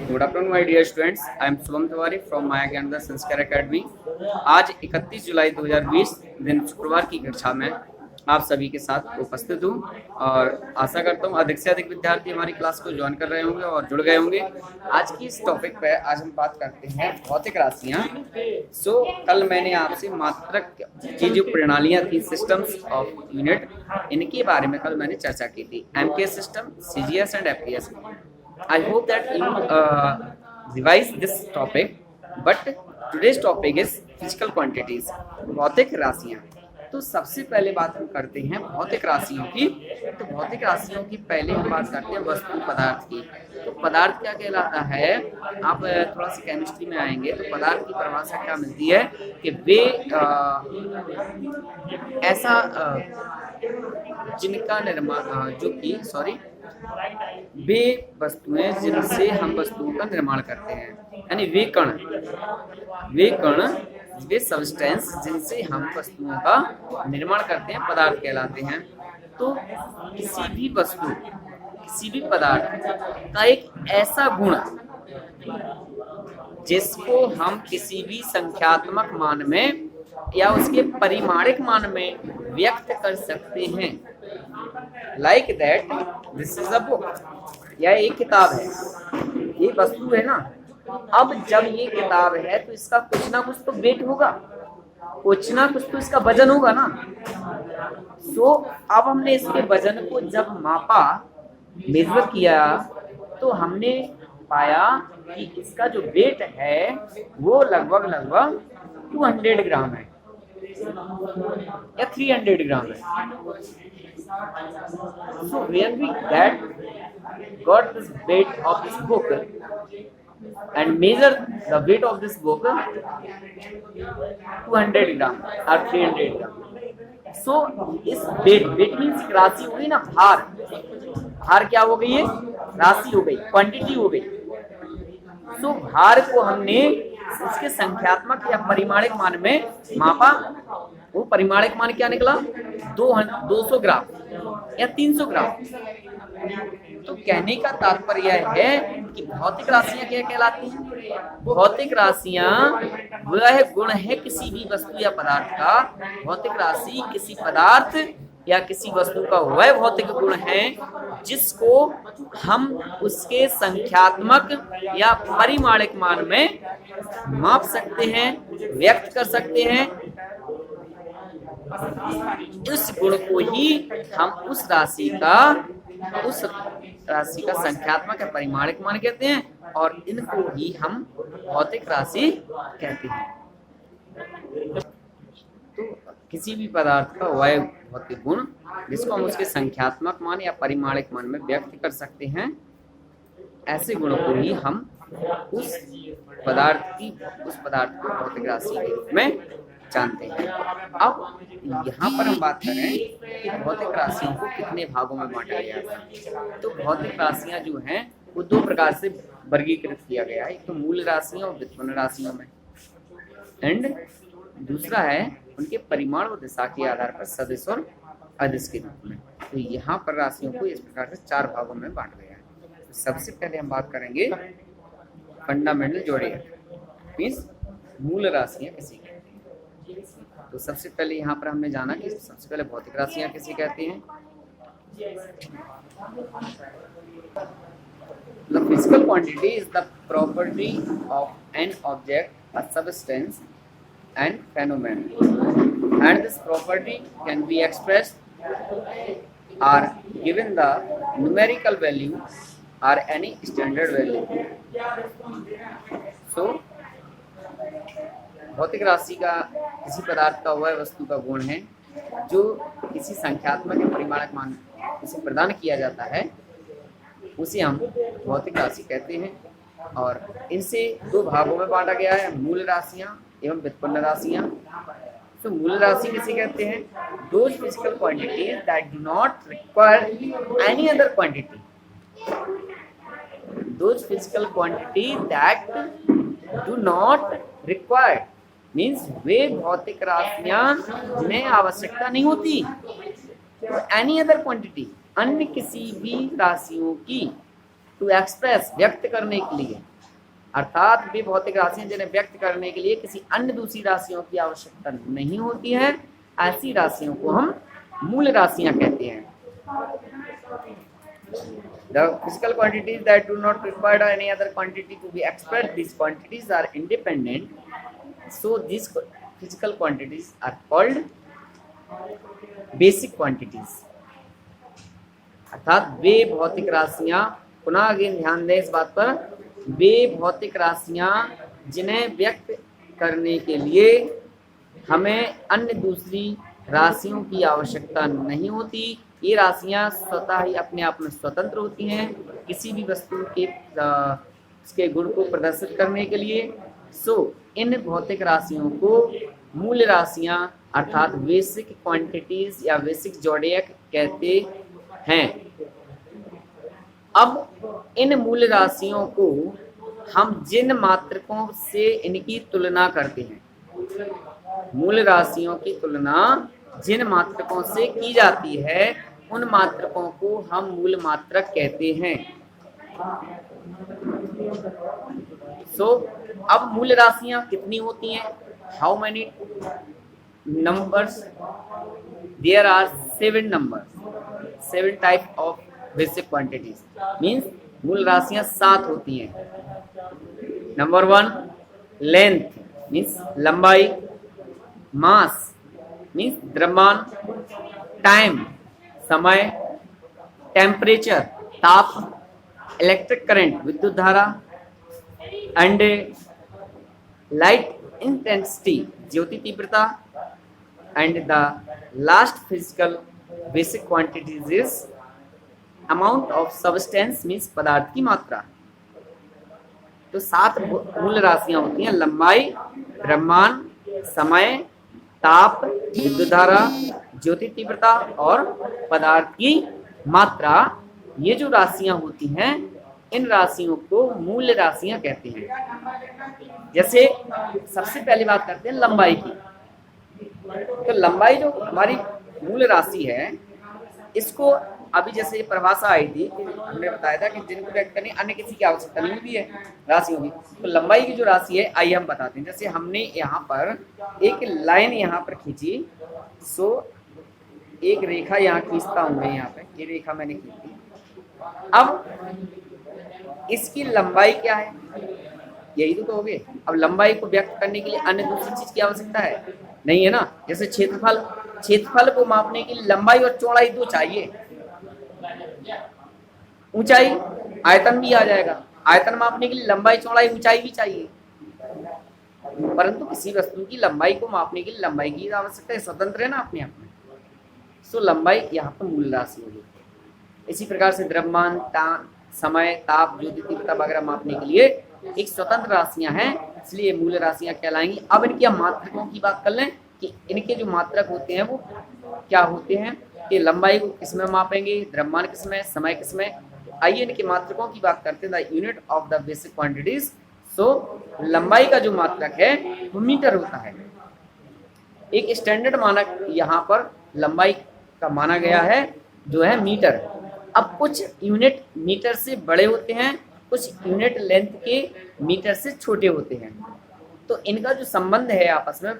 Good afternoon my dear students, I am Shubham Tiwari from Maya Gyanoday Sanskar Academy. आज 31 जुलाई 2020 दिन शुक्रवार की कक्षा में आप सभी के साथ उपस्थित हूँ और आशा करता हूँ अधिक से अधिक विद्यार्थी हमारी क्लास को ज्वाइन कर रहे होंगे और जुड़ गए होंगे। आज की इस टॉपिक पे आज हम बात करते हैं भौतिक राशियाँ। कल मैंने आपसे मात्रक की जो प्रणालियाँ थी, सिस्टम्स ऑफ यूनिट, इनके बारे में कल मैंने चर्चा की थी, MKS system, CGS and FPS. I hope that you revise this topic, but today's topic is physical quantities, भौतिक राशियाँ। तो सबसे पहले बात हम करते हैं भौतिक राशियों की। तो भौतिक राशियों की पहले हम बात करते हैं वस्तु पदार्थ की। तो पदार्थ क्या कहलाता है, आप थोड़ा सा केमिस्ट्री में आएंगे तो पदार्थ की परिभाषा क्या मिलती है कि वे ऐसा जिनका निर्माण वे वस्तुएं जिनसे हम वस्तुओं का निर्माण करते हैं, यानी वे कण, वे सब्सटेंस जिनसे हम वस्तुओं का निर्माण करते हैं पदार्थ कहलाते हैं। तो किसी भी वस्तु, किसी भी पदार्थ का एक ऐसा गुण जिसको हम किसी भी संख्यात्मक मान में या उसके परिमाणिक मान में व्यक्त कर सकते हैं। Like that this is a book, यह एक किताब है, ये वस्तु है ना। अब जब ये किताब है तो इसका कुछ ना कुछ तो वेट होगा, कुछ ना कुछ तो इसका वजन होगा ना। अब हमने इसके वजन को जब मापा, मेजर किया, तो हमने पाया कि इसका जो वेट है वो लगभग 200 ग्राम है या 300 ग्राम है। So when we got this weight of this book and measure the weight of this book 200 ग्राम और 300 ग्राम। So इस weight means राशि हो गई ना, भार क्या हो गई है, राशि हो गई, क्वांटिटी हो गई। So भार को हमने इसके संख्यात्मक या परिमाणिक मान में मापा। वो परिमाणिक मान क्या निकला, 200 ग्राम या 300 ग्राम। तो कहने का तात्पर्य है कि भौतिक राशियां क्या कहलाती हैं। भौतिक राशियां वह गुण है किसी भी वस्तु या पदार्थ का। भौतिक राशि किसी पदार्थ या किसी वस्तु का वह भौतिक गुण है जिसको हम उसके संख्यात्मक या परिमाणिक मान में माप सकते हैं, व्यक्त कर सकते हैं। उस गुण को ही हम उस राशि का संख्यात्मक या परिमाणिक मान कहते हैं और इनको ही हम भौतिक राशि कहते हैं। तो किसी भी पदार्थ का वह भौतिक गुण जिसको हम उसके संख्यात्मक मान या परिमाणिक मान में व्यक्त कर सकते हैं, ऐसे गुणों को ही हम उस पदार्थ को भौतिक राशि के रूप में जानते हैं। अब यहाँ पर हम बात करें कि भौतिक राशियों को कितने भागों में बांटा गया है। तो भौतिक राशियाँ जो हैं वो दो प्रकार से वर्गीकृत किया गया है, एक तो मूल राशियों और व्युत्पन्न राशियों में, एंड दूसरा है उनके परिमाण और दिशा के आधार पर सदिश और अदिश के रूप में। तो यहाँ पर राशियों को इस प्रकार से 4 भागों में बांटा गया है। तो सबसे पहले हम बात करेंगे फंडामेंटल जोड़ियाँ, मीन्स मूल राशियाँ किसी कहते हैं। तो सबसे पहले यहाँ पर हमने जाना कि सबसे पहले भौतिक राशियाँ किसे कहते हैं। The physical quantity is the property of an object, a substance, and phenomenon, and this property can be expressed or given the numerical value or any standard value. So भौतिक राशि का किसी पदार्थ का वह वस्तु का गुण है जो किसी संख्यात्मक या परिमाणिक मान उसे प्रदान किया जाता है, उसे हम भौतिक राशि कहते हैं। और इनसे 2 भागों में बांटा गया है, मूल राशियाँ एवं व्युत्पन्न राशियाँ। तो मूल राशि किसे कहते हैं, those physical quantities that do not require any other quantity. Those physical quantity that do not required means वे भौतिक राशियां जिन्हें आवश्यकता नहीं होती एनी अदर क्वांटिटी, अन्य किसी भी राशियों की, टू एक्सप्रेस व्यक्त करने के लिए, अर्थात वे भौतिक राशियां जिन्हें व्यक्त करने के लिए किसी अन्य दूसरी राशियों की आवश्यकता नहीं होती है, ऐसी राशियों को हम मूल राशियां कहते हैं। The physical quantities that do not require any other quantity to be expressed, these quantities are independent. So these physical quantities are called basic quantities. अर्थात वे भौतिक राशियां, पुनः अगेन ध्यान दें इस बात पर, वे भौतिक राशियां जिन्हें व्यक्त करने के लिए हमें अन्य दूसरी राशियों की आवश्यकता नहीं होती। ये राशियां स्वतः ही अपने आप में स्वतंत्र होती हैं किसी भी वस्तु के उसके गुण को प्रदर्शित करने के लिए। सो इन भौतिक राशियों को मूल राशियां अर्थात बेसिक क्वांटिटीज या बेसिक जोडियक कहते हैं। अब इन मूल राशियों को हम जिन मात्रकों से इनकी तुलना करते हैं, मूल राशियों की तुलना जिन मात्रकों से की जाती है उन मात्रकों को हम मूल मात्रक कहते हैं। अब मूल राशियां कितनी होती हैं? How many numbers? There are 7 numbers, 7 type of basic quantities. Means मूल राशियां 7 होती हैं। नंबर 1 लेंथ मीन्स लंबाई, मास मीन्स द्रव्यमान, टाइम समय, टेम्परेचर ताप, इलेक्ट्रिक करंट विद्युत धारा, एंड लाइट इंटेंसिटी ज्योति तीव्रता, and the last physical basic quantities is amount of substance means पदार्थ की मात्रा। तो 7 मूल राशियां होती हैं, लंबाई, द्रव्यमान, समय, ताप, विद्युत धारा, ज्योति तीव्रता और पदार्थ की मात्रा। ये जो राशियां होती हैं इन राशियों को मूल राशियां कहते हैं। जैसे सबसे पहली बात करते हैं लंबाई की। तो लंबाई जो हमारी मूल राशि है, इसको अभी जैसे ये परिभाषा आई थी कि हमने बताया था कि जिनको व्यक्त करने अन्य किसी की आवश्यकता नहीं होती है राशियों की। तो लंबाई की जो राशि है आइए हम बताते हैं। जैसे हमने यहाँ पर एक लाइन यहाँ पर खींची, सो एक रेखा यहाँ खींचता हूँ मैं, यहाँ पे ये रेखा मैंने खींची। अब इसकी लंबाई क्या है? यही तो कहोगे। अब लंबाई को व्यक्त करने के लिए अन्य दूसरी चीज की आवश्यकता है नहीं है ना। जैसे क्षेत्रफल को मापने के लिए लंबाई और चौड़ाई 2 चाहिए। ऊंचाई आयतन भी आ जाएगा, आयतन मापने के लिए लंबाई चौड़ाई ऊंचाई भी चाहिए, परंतु किसी वस्तु की लंबाई को मापने के लिए लंबाई की आवश्यकता है, स्वतंत्र है ना अपने आप में। सो लंबाई यहाँ पर मूल राशि होगी। इसी प्रकार से द्रव्यमान, समय, ताप, ज्योति तीव्रता वगैरह मापने के लिए एक स्वतंत्र राशियां हैं, इसलिए मूल राशियां कहलाएंगी। अब इनके मात्रकों की बात कर लें कि इनके जो मात्रक होते हैं वो क्या होते हैं, कि लंबाई को किसमें मापेंगे, द्रव्यमान किसमें, समय किसमें। आइए इनके मात्रकों की बात करते हैं। The unit of the basic quantities. So लंबाई का जो मात्रक है वो मीटर होता है। एक स्टैंडर्ड मानक यहाँ पर लंबाई का माना गया है जो है मीटर। अब कुछ यूनिट मीटर से बड़े होते हैं, कुछ यूनिट लेंथ के मीटर से छोटे होते हैं। तो इनका जो संबंध है आपस में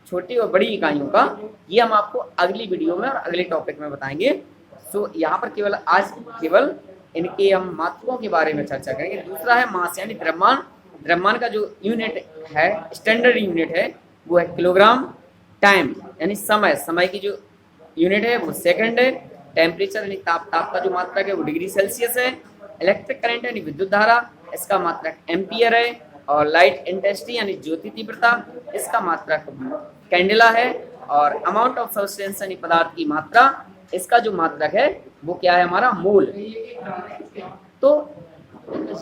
छोटी और बड़ी इकाइयों का, ये हम आपको अगली वीडियो में और अगले टॉपिक में बताएंगे। सो यहाँ पर आज केवल इनके हम मात्रकों के बारे में चर्चा करेंगे। दूसरा है मास यानी द्रव्यमान। द्रव्यमान का जो यूनिट है, स्टैंडर्ड यूनिट है, वो है किलोग्राम। टाइम यानी समय की जो यूनिट है वो सेकंड है। टेम्परेचर यानी ताप का जो मात्रक है वो डिग्री सेल्सियस है। इलेक्ट्रिक करंट यानी विद्युत धारा, इसका मात्रक एम्पियर है। और लाइट इंटेंसिटी यानी ज्योति तीव्रता, इसका मात्रक कैंडेला है। और अमाउंट ऑफ सब्सटेंस यानी पदार्थ की मात्रा, इसका जो मात्रक है वो क्या है हमारा, मोल। तो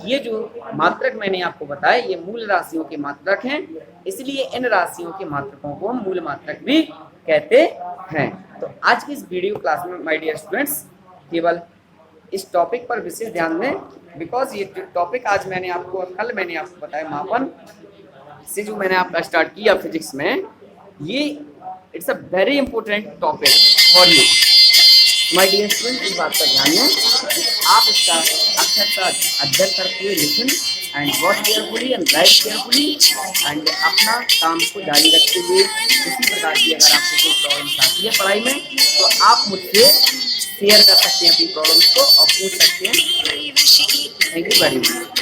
ये जो मात्रक मैंने आपको बताया ये मूल राशियों के मात्रक हैं, इसलिए इन राशियों के मात्रकों को हम मूल मात्रक भी कहते हैं। तो आज की इस वीडियो क्लास में माय डियर स्टूडेंट्स केवल इस टॉपिक पर विशेष ध्यान दें, बिकॉज ये जो टॉपिक आज कल मैंने आपको बताया मापन से जो मैंने आपका स्टार्ट किया फिजिक्स में, ये it's a very important topic for you my dear student. इस बात का ध्यान दें कि आप इसका अक्षर का अध्ययन करते हुए लिखें and watch carefully and right carefully and अपना काम को जारी रखते हुए किसी प्रकार की अगर आपको कोई प्रॉब्लम आती है पढ़ाई में तो आप मुझसे शेयर कर सकते हैं अपनी प्रॉब्लम्स को और पूछ सकते हैं। Thank you very much.